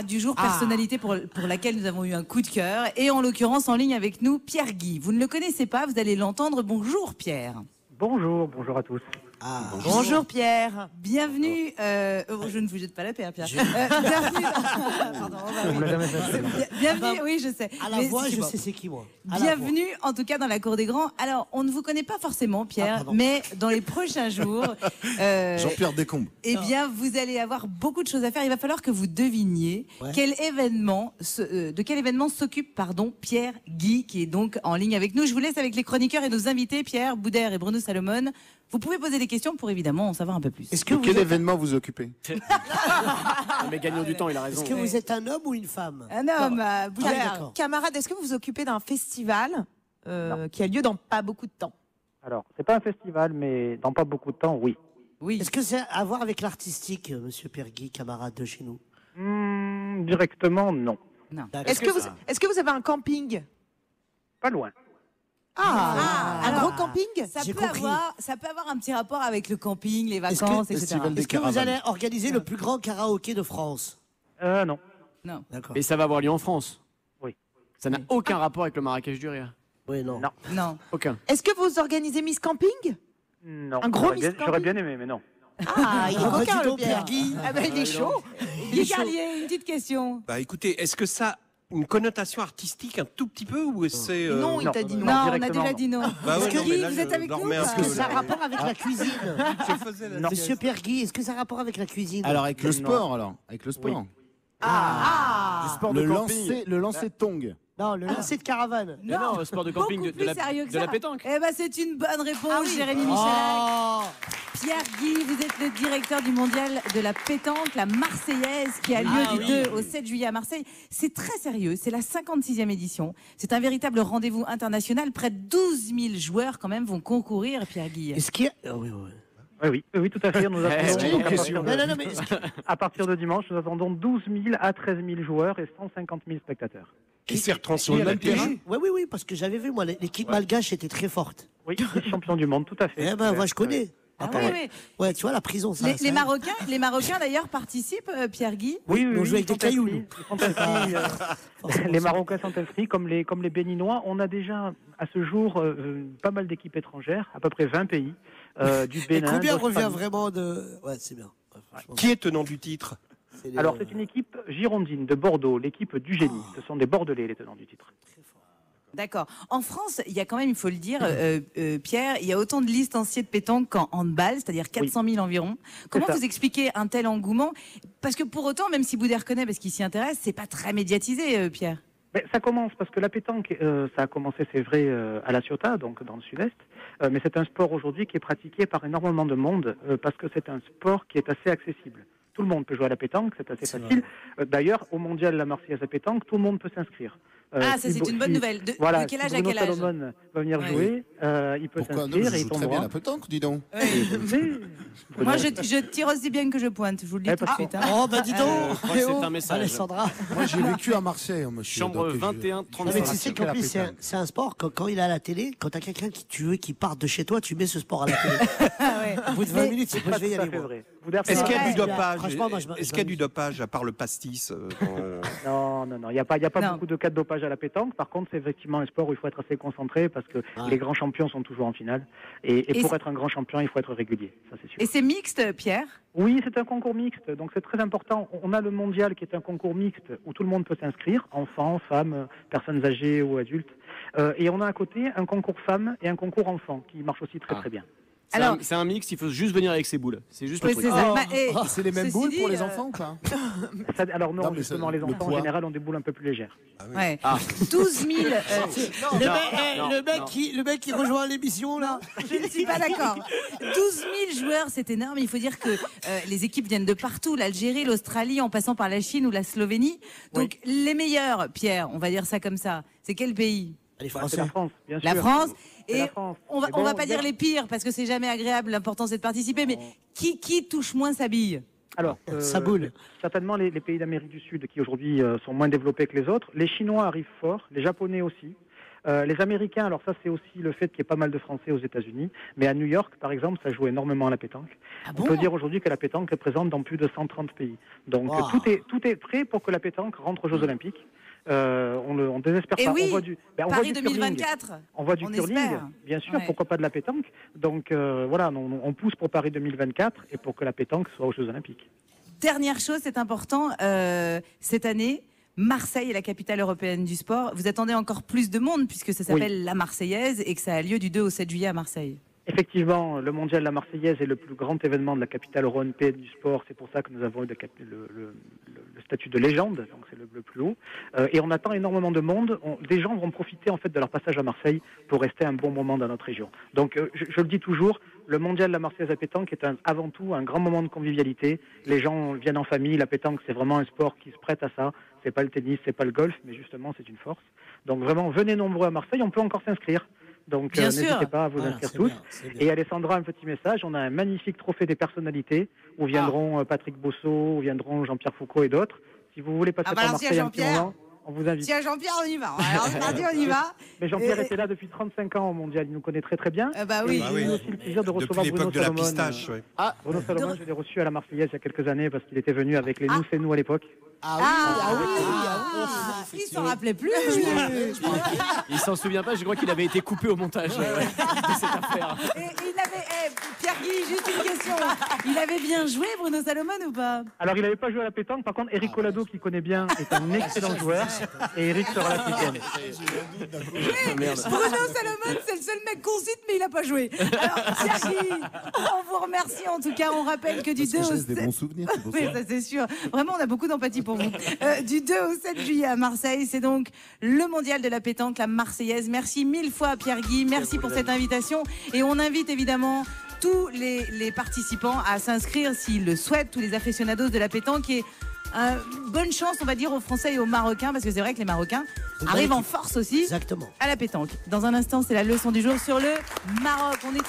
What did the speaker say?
Du jour, personnalité pour laquelle nous avons eu un coup de cœur. Et en l'occurrence, en ligne avec nous, Pierre Guy. Vous ne le connaissez pas, vous allez l'entendre. Bonjour Pierre. Bonjour à tous. Bonjour Pierre. Bienvenue. Je ne vous jette pas la paix, Pierre. Bienvenue. Pardon, On l'a jamais fait. Bienvenue, oui, je sais. À la voix, je sais c'est qui, moi. Bienvenue, en tout cas, dans la cour des grands. Alors, on ne vous connaît pas forcément, Pierre, mais dans les prochains jours, Jean-Pierre Descombes. eh bien, vous allez avoir beaucoup de choses à faire. Il va falloir que vous deviniez de quel événement s'occupe, Pierre Guy, qui est donc en ligne avec nous. Je vous laisse avec les chroniqueurs et nos invités, Pierre Boudère et Bruno Salomon. Vous pouvez poser des questions pour évidemment en savoir un peu plus. Quel événement vous occupez? Mais gagnons du temps, il a raison. Est-ce que vous êtes un homme ou une femme? Un homme, Boudère. d'accord. Camarade, est-ce que vous vous occupez d'un festival qui a lieu dans pas beaucoup de temps? Alors, c'est pas un festival, mais dans pas beaucoup de temps, oui. Oui. Est-ce que c'est à voir avec l'artistique, monsieur Pergui, camarade de chez nous? Directement, non. D'accord. Est-ce que vous avez un camping? Pas loin. Un gros camping? Ça J'ai peut compris. avoir un petit rapport avec le camping, les Est-ce que- vacances, etc. Festival des Est-ce que vous caravanes. allez organiser le plus grand karaoké de France? Non. Non. D'accord. Et ça va avoir lieu en France. Oui. Ça n'a aucun rapport avec le Marrakech du Rire. Oui, non. Non. Non. Aucun. Est-ce que vous organisez Miss Camping? Non. Un gros J'aurais bien aimé, mais non. Ah, il est Ah, bah, coquin dis le donc, Pierre. Pierre Guy. Ah ben il est chaud. Guy Carlier, une petite question. Bah écoutez, est-ce que ça a une connotation artistique un tout petit peu ou c'est Non, il t'a dit non. Non, on a directement, déjà dit non. Bah ouais, Est-ce que non, mais Guy, là, vous je êtes avec leur nous mets un ou pas Est-ce que peu ça a là. rapport avec la cuisine? Je faisais la Non. Monsieur Pergui, est-ce que ça a rapport avec la cuisine? Alors avec le Non. sport, avec le sport. Du sport Le de camping. lancer de tong. Non, le lancer de caravane. Mais non, sport de camping beaucoup de plus la, sérieux que de la ça. pétanque. Eh ben, c'est une bonne réponse, Jérémy Michalak. Oh, Pierre Guy, vous êtes le directeur du mondial de la pétanque, la Marseillaise, qui a lieu du 2 au 7 juillet à Marseille. C'est très sérieux, c'est la 56e édition. C'est un véritable rendez-vous international. Près de 12 000 joueurs, quand même, vont concourir, Pierre Guy. est-ce qu'il y a... Ah oui, oui. Oui, tout à fait. Nous attendons, donc, Non, mais est-ce que- à partir de dimanche, nous attendons 12 000 à 13 000 joueurs et 150 000 spectateurs. Qui s'est retransmis à la télé. Oui, parce que j'avais vu, moi, l'équipe malgache était très forte. Oui, champion du monde, tout à fait. Eh ben, moi, je connais. Ah Attends, oui, ouais. oui. Ouais, tu vois, la prison, ça. Les Marocains d'ailleurs participent, Pierre Guy. Oui, on joue avec ils des sont cailloux, inscrits, nous. ils sont inscrits, les Marocains sont inscrits, comme les Béninois. On a déjà, à ce jour, pas mal d'équipes étrangères, à peu près 20 pays, du Et Bénin. combien d'Australie. revient vraiment de... Ouais, c'est bien. Ouais, franchement, Qui est tenant du titre? c'est les- Alors, c'est une équipe girondine de Bordeaux, l'équipe du génie. Ce sont des Bordelais, les tenants du titre. D'accord. En France, il y a quand même, il faut le dire, Pierre, il y a autant de licenciés de pétanque qu'en handball, c'est-à-dire 400 000 environ. Comment ça. vous expliquez un tel engouement? Parce que pour autant, même si Boudère connaît, parce qu'il s'y intéresse, c'est pas très médiatisé, Pierre. Mais ça commence, parce que la pétanque, ça a commencé, c'est vrai, à La Ciotat, donc dans le sud-est. Mais c'est un sport aujourd'hui qui est pratiqué par énormément de monde, parce que c'est un sport qui est assez accessible. Tout le monde peut jouer à la pétanque, c'est assez facile. D'ailleurs, au mondial La Marseillaise à pétanque, tout le monde peut s'inscrire. Ah, ça, c'est une bonne nouvelle. De quel âge à Bruno quel âge? Salomon va venir Ouais. jouer, il peut Pourquoi non? s'inscrire Je et il joue très bien tombera. la pétanque, dis donc. Mais- Moi, je tire aussi bien que je pointe, je vous le dis Eh, tout de parce suite. hein. Oh, bah dis donc Je crois que c'est un message. Alessandra. Moi j'ai vécu à Marseille, monsieur. Chambre donc, 21, Non, 35. mais tu sais qu'en plus, c'est un sport, quand il est à la télé, quand t'as quelqu'un qui tu veux qui parte de chez toi, tu mets ce sport à la télé. Ah ouais. Au bout de 20 minutes, c'est C'est pas pas je vais y tout à aller, fait moi. vrai. Est-ce qu'il y a vrai. du dopage? Franchement, moi, je Est-ce qu'il y a du dopage à part le pastis Non, il n'y a pas Non. beaucoup de cas de dopage à la pétanque. Par contre, c'est effectivement un sport où il faut être assez concentré parce que les grands champions sont toujours en finale. Et Et pour c'est- être un grand champion, il faut être régulier, ça c'est sûr. Et c'est mixte, Pierre? Oui, c'est un concours mixte, donc c'est très important. On a le mondial qui est un concours mixte où tout le monde peut s'inscrire, enfants, femmes, personnes âgées ou adultes. Et on a à côté un concours femmes et un concours enfants qui marche aussi très très bien. Alors- C'est un mix, il faut juste venir avec ses boules. C'est juste le Oui, truc. c'est ça. Bah, et- C'est les mêmes ceci boules pour dit, les enfants ou pas? Alors non, Non, mais justement, c'est- les le enfants en poids. général ont des boules un peu plus légères. Ouais. Ah. 12 000. Le mec qui rejoint l'émission, là. Je ne suis pas d'accord. 12 000 joueurs, c'est énorme. Il faut dire que les équipes viennent de partout, l'Algérie, l'Australie, en passant par la Chine ou la Slovénie. Donc les meilleurs, Pierre, on va dire ça comme ça, c'est quel pays? Les C'est Français. la France, bien sûr. La France. C'est Et la France. on va, Mais on va bon, pas dire les pires parce que c'est jamais agréable. L'important c'est de participer. Mais qui touche moins sa bille? Alors, Sa boule. certainement les pays d'Amérique du Sud qui aujourd'hui sont moins développés que les autres. Les Chinois arrivent fort, les Japonais aussi. Les Américains, alors ça c'est aussi le fait qu'il y ait pas mal de Français aux États-Unis, mais à New York par exemple, ça joue énormément à la pétanque. On peut dire aujourd'hui que la pétanque est présente dans plus de 130 pays. Donc tout est prêt pour que la pétanque rentre aux Jeux Olympiques. On désespère pas. Oui, on voit du, Paris on voit du 2024. curling. On voit du curling, espère. bien sûr, pourquoi pas de la pétanque. Donc voilà, on pousse pour Paris 2024 et pour que la pétanque soit aux Jeux Olympiques. Dernière chose, c'est important, cette année, Marseille est la capitale européenne du sport. Vous attendez encore plus de monde puisque ça s'appelle la Marseillaise et que ça a lieu du 2 au 7 juillet à Marseille. Effectivement, le mondial de la Marseillaise est le plus grand événement de la capitale européenne du sport. C'est pour ça que nous avons eu le statut de légende, donc c'est le plus haut. Et on attend énormément de monde. Des gens vont profiter en fait de leur passage à Marseille pour rester un bon moment dans notre région. Donc je le dis toujours, le mondial de la Marseillaise à pétanque est avant tout un grand moment de convivialité. Les gens viennent en famille. La pétanque, c'est vraiment un sport qui se prête à ça. C'est pas le tennis, c'est pas le golf, mais justement c'est une force. Donc vraiment, venez nombreux à Marseille. On peut encore s'inscrire. Donc n'hésitez pas à vous inscrire tous. Et Alessandra, un petit message, on a un magnifique trophée des personnalités où viendront Patrick Bosso, où viendront Jean-Pierre Foucault et d'autres. Si vous voulez passer par Marseille un petit moment, on vous invite. Tiens Jean-Pierre, on y va. Alors mardi, on y va. Mais Jean-Pierre était là depuis 35 ans au mondial, il nous connaît très très bien. Bah oui. J'ai eu aussi le plaisir de recevoir Bruno de la Salomon. pistache, ouais. Bruno Salomon, je l'ai reçu à la Marseillaise il y a quelques années parce qu'il était venu avec les Nous c'est nous à l'époque. Il s'en rappelait plus. Il s'en souvient pas, je crois qu'il avait été coupé au montage de cette affaire. Et il avait, Pierre-Guy, juste une question. Il avait bien joué, Bruno Salomon, ou pas? Alors, il n'avait pas joué à la pétanque. Par contre, Eric Collado, qui connaît bien, est un excellent joueur. Et Eric sera là ce week-end. Bruno Salomon, c'est le seul mec qu'on cite, mais il n'a pas joué. Alors, Pierre-Guy, on vous remercie en tout cas. On rappelle que du 2 au 7... des bons souvenirs, c'est pour Oui, ça c'est sûr. Vraiment, on a beaucoup d'empathie pour vous. Du 2 au 7 juillet à Marseille, c'est donc le mondial de la pétanque, la Marseillaise. Merci mille fois à Pierre-Guy. Merci pour cette invitation. Et on invite évidemment tous les participants à s'inscrire s'ils le souhaitent, tous les aficionados de la pétanque. Et bonne chance, on va dire, aux Français et aux Marocains, parce que c'est vrai que les Marocains arrivent en force aussi à la pétanque. Dans un instant, c'est la leçon du jour sur le Maroc. On est